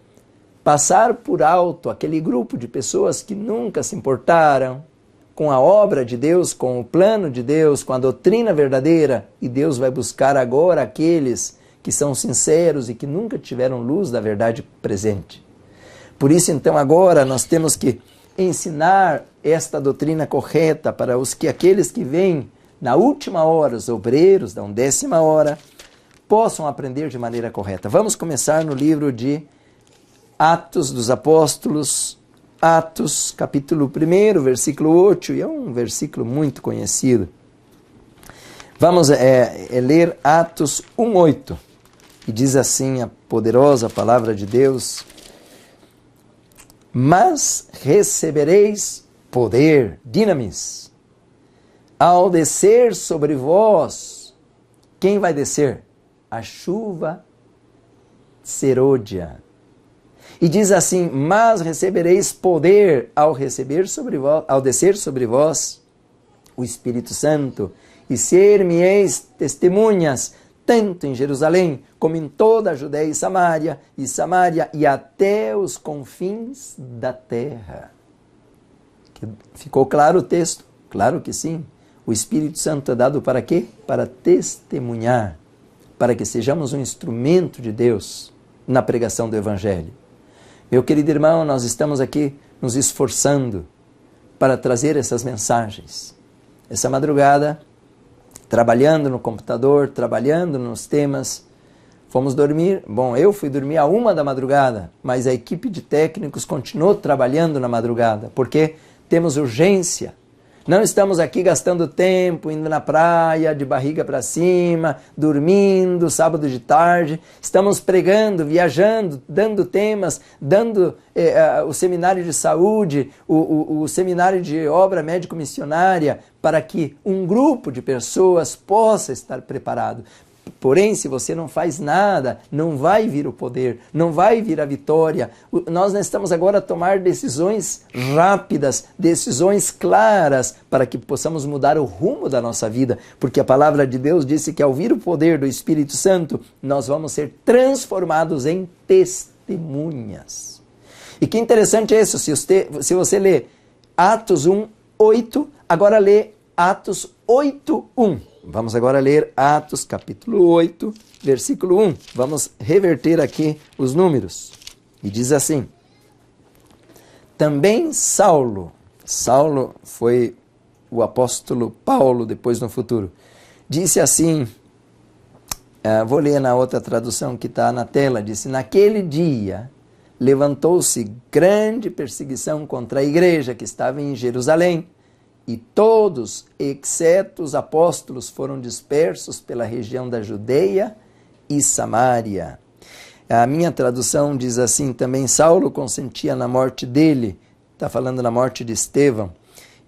passar por alto aquele grupo de pessoas que nunca se importaram com a obra de Deus, com o plano de Deus, com a doutrina verdadeira, e Deus vai buscar agora aqueles que são sinceros e que nunca tiveram luz da verdade presente. Por isso, então, agora nós temos que ensinar esta doutrina correta para aqueles que vêm na última hora, os obreiros da 10ª hora, possam aprender de maneira correta. Vamos começar no livro de Atos dos Apóstolos, Atos, capítulo 1, versículo 8, e é um versículo muito conhecido. Vamos ler Atos 1:8. E diz assim a poderosa palavra de Deus: mas recebereis poder, dinamis, ao descer sobre vós. Quem vai descer? A chuva serôdia. E diz assim, mas recebereis poder ao descer sobre vós o Espírito Santo, e ser-me-eis testemunhas, tanto em Jerusalém, como em toda a Judéia e Samária e até os confins da terra. Ficou claro o texto? Claro que sim. O Espírito Santo é dado para quê? Para testemunhar, para que sejamos um instrumento de Deus na pregação do Evangelho. Meu querido irmão, nós estamos aqui nos esforçando para trazer essas mensagens. Essa madrugada, trabalhando no computador, trabalhando nos temas, Fomos dormir, eu fui dormir à 1 da madrugada, mas a equipe de técnicos continuou trabalhando na madrugada, porque temos urgência. Não estamos aqui gastando tempo, indo na praia, de barriga para cima, dormindo, sábado de tarde. Estamos pregando, viajando, dando temas, dando o seminário de saúde, o seminário de obra médico-missionária, para que um grupo de pessoas possa estar preparado. Porém, se você não faz nada, não vai vir o poder, não vai vir a vitória. Nós necessitamos agora tomar decisões rápidas, decisões claras, para que possamos mudar o rumo da nossa vida, porque a palavra de Deus disse que ao vir o poder do Espírito Santo, nós vamos ser transformados em testemunhas. E que interessante é isso, se você lê Atos 1:8, agora lê Atos 8:1. Vamos agora ler Atos capítulo 8, versículo 1. Vamos reverter aqui os números. E diz assim: também Saulo foi o apóstolo Paulo depois no futuro, disse assim, vou ler na outra tradução que está na tela, disse: naquele dia levantou-se grande perseguição contra a igreja que estava em Jerusalém, e todos, exceto os apóstolos, foram dispersos pela região da Judeia e Samaria. A minha tradução diz assim também: Saulo consentia na morte dele, está falando na morte de Estevão,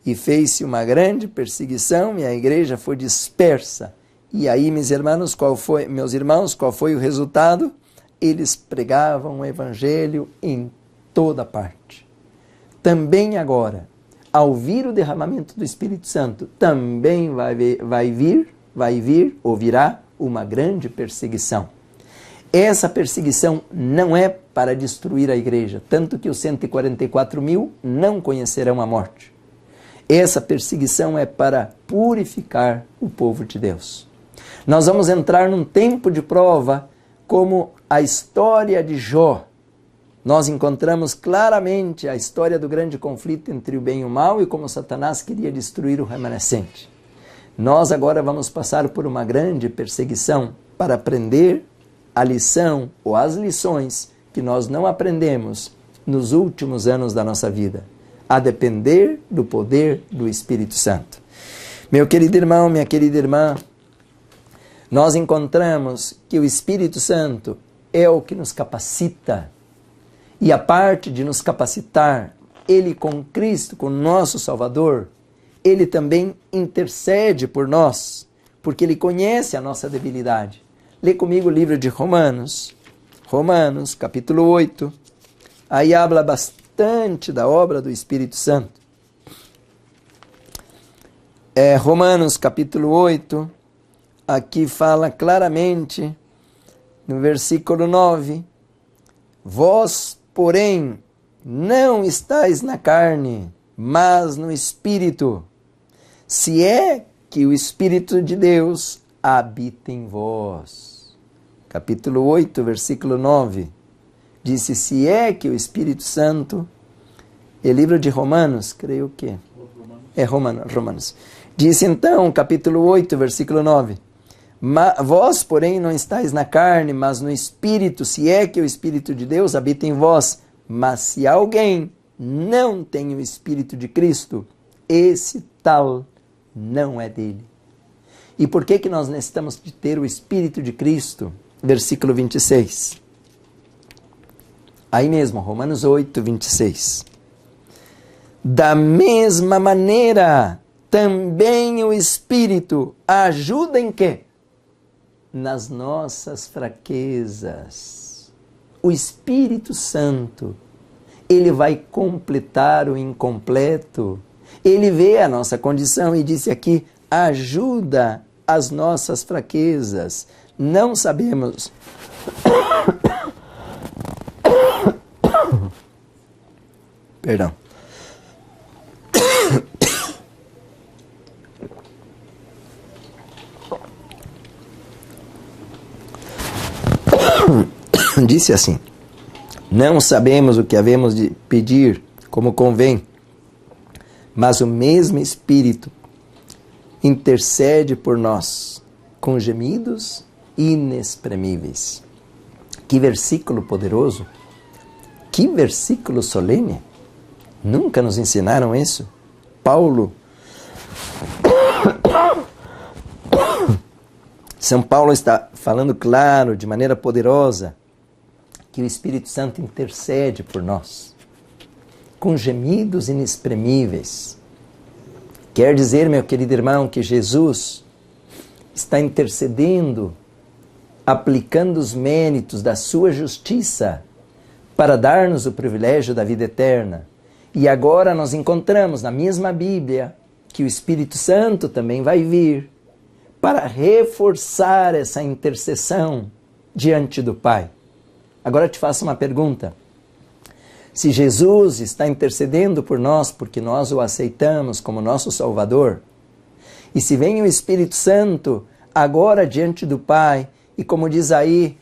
e fez-se uma grande perseguição e a igreja foi dispersa. E aí, meus irmãos, qual foi o resultado? Eles pregavam o evangelho em toda parte. Também agora, ao vir o derramamento do Espírito Santo, também virá uma grande perseguição. Essa perseguição não é para destruir a igreja, tanto que os 144.000 não conhecerão a morte. Essa perseguição é para purificar o povo de Deus. Nós vamos entrar num tempo de prova, como a história de Jó. Nós encontramos claramente a história do grande conflito entre o bem e o mal e como Satanás queria destruir o remanescente. Nós agora vamos passar por uma grande perseguição para aprender a lição ou as lições que nós não aprendemos nos últimos anos da nossa vida, a depender do poder do Espírito Santo. Meu querido irmão, minha querida irmã, nós encontramos que o Espírito Santo é o que nos capacita. E a parte de nos capacitar, ele com Cristo, com nosso Salvador, ele também intercede por nós, porque ele conhece a nossa debilidade. Lê comigo o livro de Romanos, capítulo 8. Aí habla bastante da obra do Espírito Santo. Romanos, capítulo 8, aqui fala claramente, no versículo 9, vós, porém, não estáis na carne, mas no Espírito, se é que o Espírito de Deus habita em vós. Capítulo 8, versículo 9, disse: se é que o Espírito Santo, livro de Romanos, creio que Romanos. Disse então, capítulo 8, versículo 9, vós, porém, não estáis na carne, mas no Espírito, se é que o Espírito de Deus habita em vós. Mas se alguém não tem o Espírito de Cristo, esse tal não é dele. E por que nós necessitamos de ter o Espírito de Cristo? Versículo 26. Aí mesmo, Romanos 8, 26. Da mesma maneira, também o Espírito ajuda em quê? Nas nossas fraquezas. O Espírito Santo, ele vai completar o incompleto. Ele vê a nossa condição e disse aqui, ajuda as nossas fraquezas. Não sabemos. Perdão. Disse assim: não sabemos o que havemos de pedir como convém, mas o mesmo Espírito intercede por nós com gemidos inexprimíveis. Que versículo poderoso! Que versículo solene! Nunca nos ensinaram isso. São Paulo está falando claro, de maneira poderosa, que o Espírito Santo intercede por nós, com gemidos inexprimíveis. Quer dizer, meu querido irmão, que Jesus está intercedendo, aplicando os méritos da sua justiça para dar-nos o privilégio da vida eterna. E agora nós encontramos na mesma Bíblia que o Espírito Santo também vai vir para reforçar essa intercessão diante do Pai. Agora eu te faço uma pergunta. Se Jesus está intercedendo por nós porque nós o aceitamos como nosso Salvador, e se vem o Espírito Santo agora diante do Pai, e como diz aí,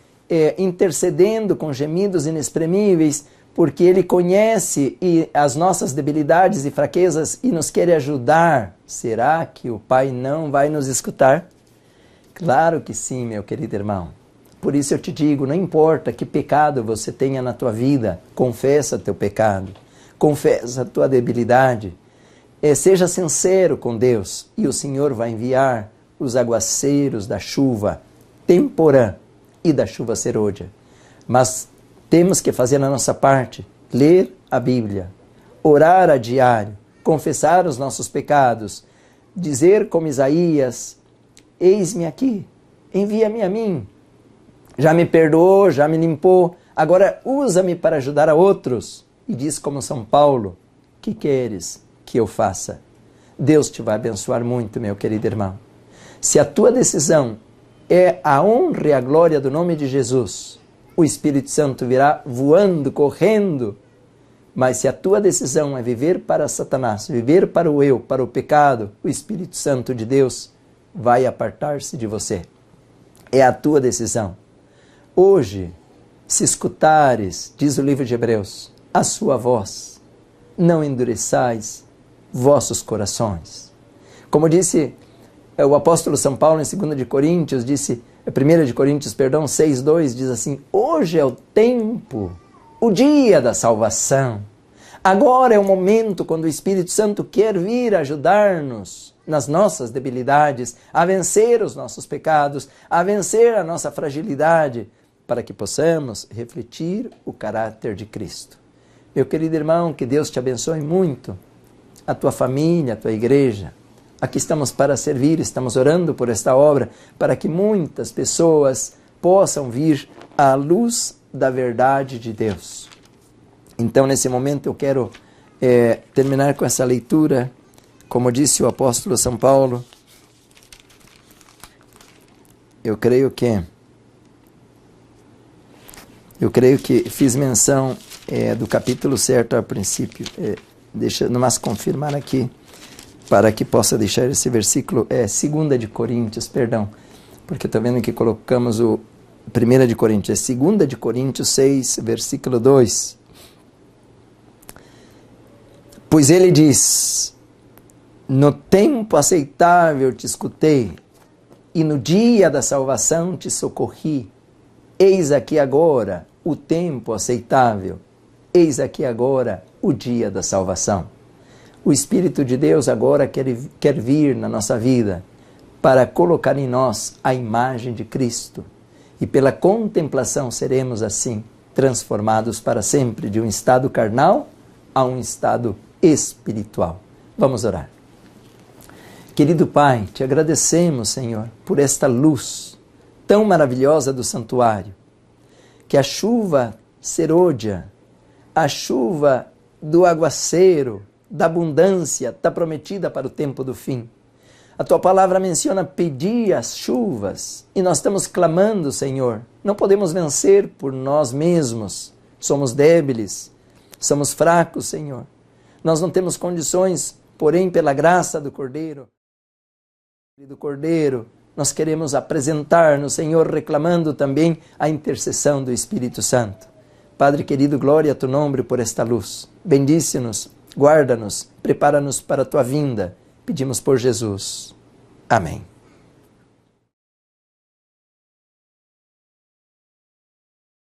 intercedendo com gemidos inexprimíveis, porque Ele conhece as nossas debilidades e fraquezas e nos quer ajudar, será que o Pai não vai nos escutar? Claro que sim, meu querido irmão. Por isso eu te digo, não importa que pecado você tenha na tua vida, confessa teu pecado, confessa a tua debilidade, seja sincero com Deus e o Senhor vai enviar os aguaceiros da chuva temporã e da chuva serôdia. Mas temos que fazer a nossa parte, ler a Bíblia, orar a diário, confessar os nossos pecados, dizer como Isaías, eis-me aqui, envia-me a mim, já me perdoou, já me limpou, agora usa-me para ajudar a outros. E diz como São Paulo, que queres que eu faça? Deus te vai abençoar muito, meu querido irmão. Se a tua decisão é a honra e a glória do nome de Jesus, o Espírito Santo virá voando, correndo. Mas se a tua decisão é viver para Satanás, viver para o eu, para o pecado, o Espírito Santo de Deus vai apartar-se de você. É a tua decisão. Hoje, se escutares, diz o livro de Hebreus, a sua voz, não endureçais vossos corações. Como disse o apóstolo São Paulo em 2 de Coríntios, 1 de Coríntios, 6:2, diz assim, hoje é o tempo, o dia da salvação. Agora é o momento quando o Espírito Santo quer vir ajudar-nos nas nossas debilidades, a vencer os nossos pecados, a vencer a nossa fragilidade, para que possamos refletir o caráter de Cristo. Meu querido irmão, que Deus te abençoe muito, a tua família, a tua igreja. Aqui estamos para servir, estamos orando por esta obra, para que muitas pessoas possam vir à luz da verdade de Deus. Então, nesse momento, eu quero terminar com essa leitura, como disse o apóstolo São Paulo. Eu creio que fiz menção do capítulo certo a princípio. Deixa eu mais confirmar aqui, para que possa deixar esse versículo, 2 de Coríntios, perdão, porque estou vendo que colocamos o 1 de Coríntios, 2 de Coríntios 6, versículo 2. Pois ele diz, no tempo aceitável te escutei, e no dia da salvação te socorri. Eis aqui agora o tempo aceitável, eis aqui agora o dia da salvação. O Espírito de Deus agora quer vir na nossa vida para colocar em nós a imagem de Cristo. E pela contemplação seremos assim transformados para sempre de um estado carnal a um estado espiritual. Vamos orar. Querido Pai, te agradecemos, Senhor, por esta luz tão maravilhosa do santuário. Que a chuva serôdia, a chuva do aguaceiro, da abundância, está prometida para o tempo do fim. A tua palavra menciona pedir as chuvas e nós estamos clamando, Senhor. Não podemos vencer por nós mesmos. Somos débiles, somos fracos, Senhor. Nós não temos condições, porém, pela graça do Cordeiro, nós queremos apresentar-nos, Senhor, reclamando também a intercessão do Espírito Santo. Padre querido, glória a tu nome por esta luz. Bendice-nos, guarda-nos, prepara-nos para a tua vinda. Pedimos por Jesus. Amém.